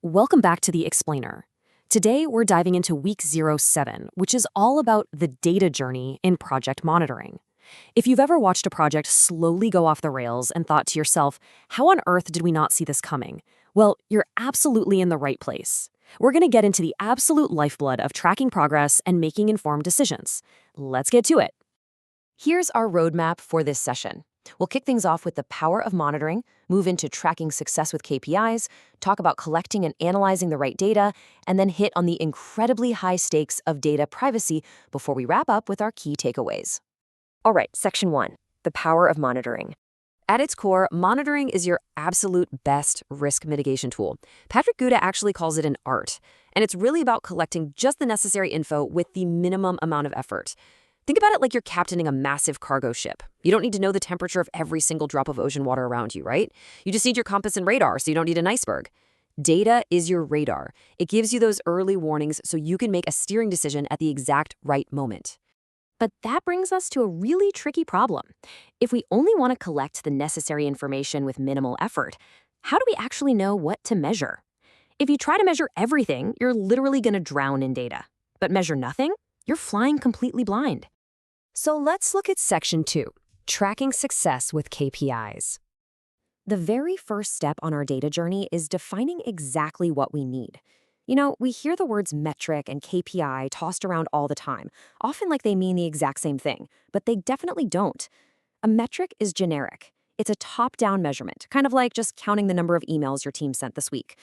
Welcome back to The Explainer. Today, we're diving into week 07, which is all about the data journey in project monitoring. If you've ever watched a project slowly go off the rails and thought to yourself, how on earth did we not see this coming? Well, you're absolutely in the right place. We're going to get into the absolute lifeblood of tracking progress and making informed decisions. Let's get to it. Here's our roadmap for this session. We'll kick things off with the power of monitoring, move into tracking success with KPIs, talk about collecting and analyzing the right data, and then hit on the incredibly high stakes of data privacy before we wrap up with our key takeaways. All right, section 1, the power of monitoring. At its core, monitoring is your absolute best risk mitigation tool. Patrick Gouda actually calls it an art, and it's really about collecting just the necessary info with the minimum amount of effort. Think about it like you're captaining a massive cargo ship. You don't need to know the temperature of every single drop of ocean water around you, right? You just need your compass and radar, so you don't need an iceberg. Data is your radar. It gives you those early warnings so you can make a steering decision at the exact right moment. But that brings us to a really tricky problem. If we only want to collect the necessary information with minimal effort, how do we actually know what to measure? If you try to measure everything, you're literally going to drown in data. But measure nothing? You're flying completely blind. So let's look at section 2, tracking success with KPIs. The very first step on our data journey is defining exactly what we need. You know, we hear the words metric and KPI tossed around all the time, often like they mean the exact same thing, but they definitely don't. A metric is generic. It's a top-down measurement, kind of like just counting the number of emails your team sent this week.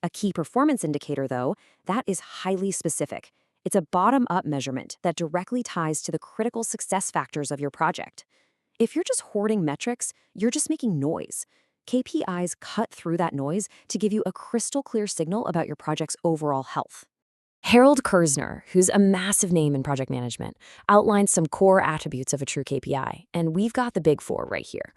A key performance indicator, though, that is highly specific. It's a bottom-up measurement that directly ties to the critical success factors of your project. If you're just hoarding metrics, you're just making noise. KPIs cut through that noise to give you a crystal clear signal about your project's overall health. Harold Kersner, who's a massive name in project management, outlines some core attributes of a true KPI, and we've got the big four right here.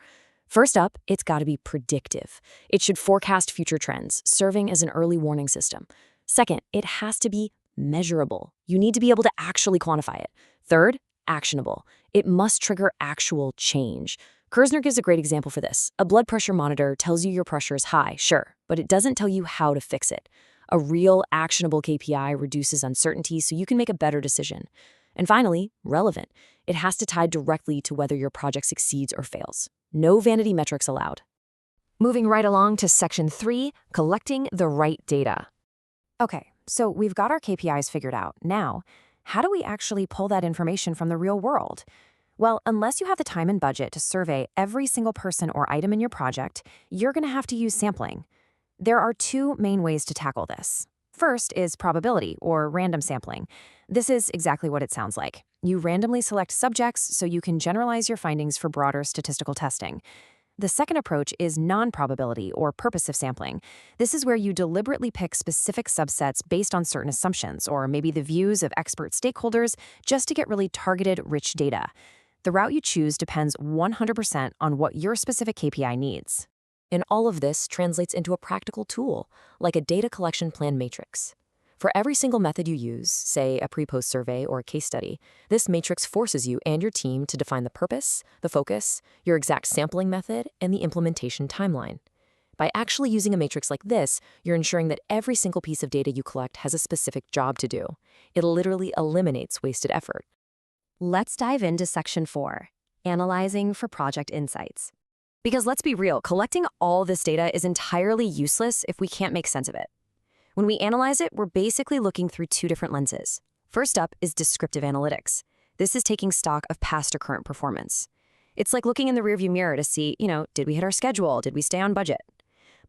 First up, it's got to be predictive. It should forecast future trends, serving as an early warning system. Second, it has to be measurable. You need to be able to actually quantify it. Third, actionable. It must trigger actual change. Kersner gives a great example for this. A blood pressure monitor tells you your pressure is high, sure, but it doesn't tell you how to fix it. A real, actionable KPI reduces uncertainty so you can make a better decision. And finally, relevant. It has to tie directly to whether your project succeeds or fails. No vanity metrics allowed. Moving right along to section 3, collecting the right data. Okay, so we've got our KPIs figured out. Now, how do we actually pull that information from the real world? Well, unless you have the time and budget to survey every single person or item in your project, you're going to have to use sampling. There are two main ways to tackle this. First is probability, or random sampling. This is exactly what it sounds like. You randomly select subjects so you can generalize your findings for broader statistical testing. The second approach is non-probability, or purposive sampling. This is where you deliberately pick specific subsets based on certain assumptions, or maybe the views of expert stakeholders, just to get really targeted, rich data. The route you choose depends 100% on what your specific KPI needs. And all of this translates into a practical tool, like a data collection plan matrix. For every single method you use, say a pre-post survey or a case study, this matrix forces you and your team to define the purpose, the focus, your exact sampling method, and the implementation timeline. By actually using a matrix like this, you're ensuring that every single piece of data you collect has a specific job to do. It literally eliminates wasted effort. Let's dive into section 4, analyzing for project insights. Because let's be real, collecting all this data is entirely useless if we can't make sense of it. When we analyze it, we're basically looking through two different lenses. First up is descriptive analytics. This is taking stock of past or current performance. It's like looking in the rearview mirror to see, did we hit our schedule? Did we stay on budget?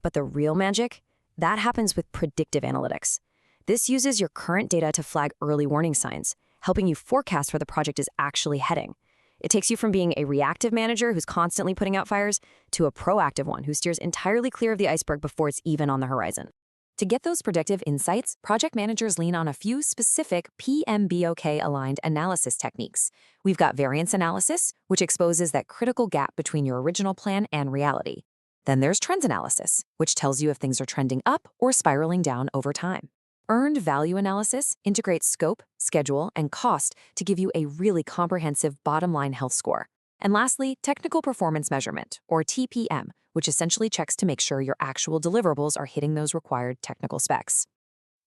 But the real magic, that happens with predictive analytics. This uses your current data to flag early warning signs, helping you forecast where the project is actually heading. It takes you from being a reactive manager who's constantly putting out fires to a proactive one who steers entirely clear of the iceberg before it's even on the horizon. To get those predictive insights, project managers lean on a few specific PMBOK-aligned analysis techniques. We've got variance analysis, which exposes that critical gap between your original plan and reality. Then there's trends analysis, which tells you if things are trending up or spiraling down over time. Earned value analysis integrates scope, schedule, and cost to give you a really comprehensive bottom-line health score. And lastly, technical performance measurement, or TPM, which essentially checks to make sure your actual deliverables are hitting those required technical specs.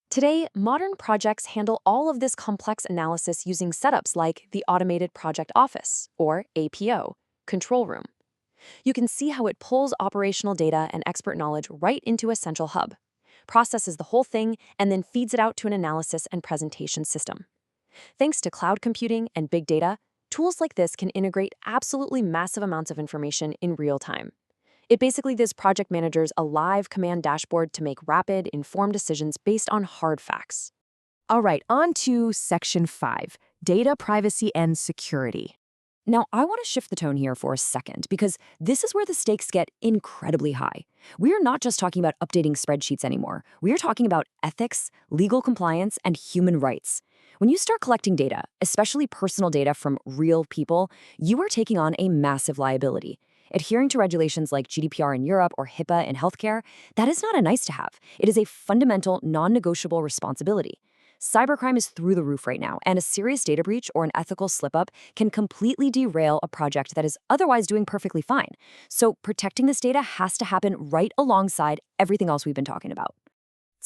Today, modern projects handle all of this complex analysis using setups like the Automated Project Office, or APO, control room. You can see how it pulls operational data and expert knowledge right into a central hub, processes the whole thing, and then feeds it out to an analysis and presentation system. Thanks to cloud computing and big data, tools like this can integrate absolutely massive amounts of information in real time. It basically gives project managers a live command dashboard to make rapid, informed decisions based on hard facts. All right, on to Section 5, Data Privacy and Security. Now, I want to shift the tone here for a second because this is where the stakes get incredibly high. We are not just talking about updating spreadsheets anymore. We are talking about ethics, legal compliance, and human rights. When you start collecting data, especially personal data from real people, you are taking on a massive liability. Adhering to regulations like GDPR in Europe or HIPAA in healthcare, that is not a nice to have. It is a fundamental, non-negotiable responsibility. Cybercrime is through the roof right now, and a serious data breach or an ethical slip-up can completely derail a project that is otherwise doing perfectly fine. So protecting this data has to happen right alongside everything else we've been talking about.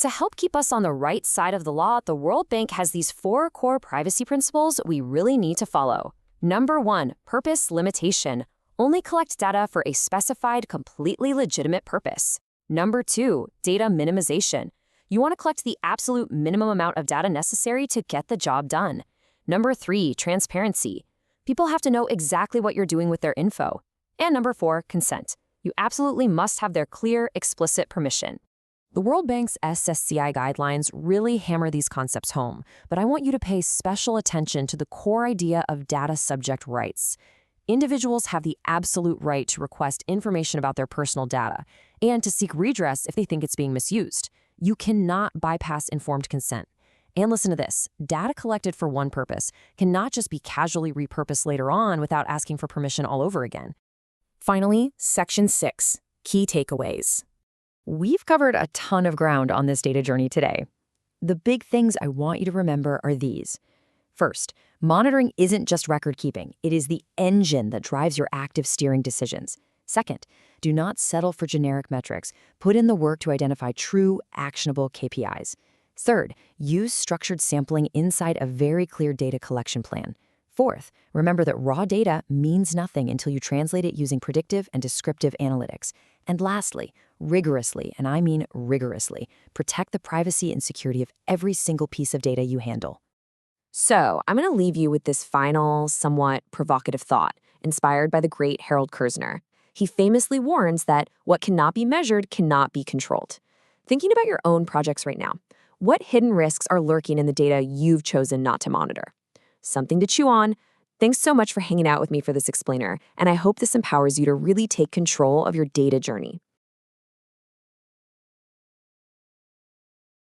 To help keep us on the right side of the law, the World Bank has these 4 core privacy principles we really need to follow. Number 1, purpose limitation. Only collect data for a specified, completely legitimate purpose. Number 2, data minimization. You want to collect the absolute minimum amount of data necessary to get the job done. Number 3, transparency. People have to know exactly what you're doing with their info. And number 4, consent. You absolutely must have their clear, explicit permission. The World Bank's SSCI guidelines really hammer these concepts home, but I want you to pay special attention to the core idea of data subject rights. Individuals have the absolute right to request information about their personal data and to seek redress if they think it's being misused. You cannot bypass informed consent. And listen to this, data collected for one purpose cannot just be casually repurposed later on without asking for permission all over again. Finally, Section 6, Key Takeaways. We've covered a ton of ground on this data journey today. The big things I want you to remember are these. First, monitoring isn't just record keeping. It is the engine that drives your active steering decisions. Second, do not settle for generic metrics. Put in the work to identify true, actionable KPIs. Third, use structured sampling inside a very clear data collection plan. Fourth, remember that raw data means nothing until you translate it using predictive and descriptive analytics. And lastly, rigorously, and I mean rigorously, protect the privacy and security of every single piece of data you handle. So, I'm going to leave you with this final, somewhat provocative thought, inspired by the great Harold Kersner. He famously warns that what cannot be measured cannot be controlled. Thinking about your own projects right now, what hidden risks are lurking in the data you've chosen not to monitor? Something to chew on. Thanks so much for hanging out with me for this explainer, and I hope this empowers you to really take control of your data journey.